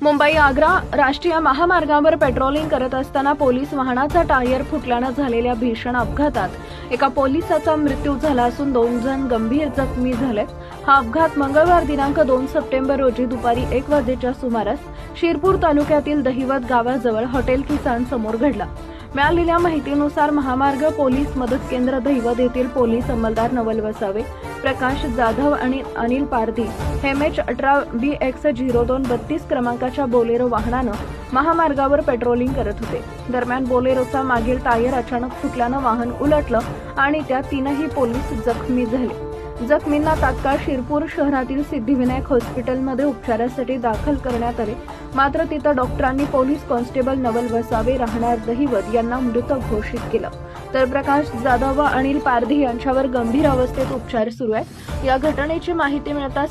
मुंबई आग्रा राष्ट्रीय महामार्गावर पेट्रोलिंग करत असताना पोलीस वाहनाचा टायर फुटल्यानं झालेल्या भीषण अपघातात एका पोलिसाचा मृत्यू झाला असून 2 जण गंभीर जखमी झाले। हा अपघात मंगळवार दिनांक 2 सप्टेंबर रोजी दुपारी 1 वाजेच्या सुमारास शिरपूर तालुक्यातील दहिवत गावाजवळ हॉटेल किसान समोर घडला। मिळालेल्या माहितीनुसार महामार्ग पोलीस मदत केंद्र दहिवत येथील पोलीस अंमलदार नवल वसावे, प्रकाश जाधव आणि अनिल पारधी MH18BX0232 क्रमांकाच्या बोलेरो वाहनानं महामार्गावर पेट्रोलिंग करत होते। दरम्यान बोलेरोचा मागील टायर अचानक फुटल्यानं वाहन उलटलं आणि त्यात 3ही पोलीस जखमी झाले। जखमींना तात्काळ शिरपूर शहरातील सिद्धिविनायक हॉस्पिटलमध्ये उपचारासाठी दाखल करण्यात आले, मात्र तिथं डॉक्टरांनी पोलीस कॉन्स्टेबल नवल वसावे राहणार दहिवत यांना मृत घोषित केलं, तर प्रकाश जाधव व अनिल पारधी यांच्यावर गंभीर अवस्थेत उपचार सुरू आहेत। या घटनेची माहिती मिळताच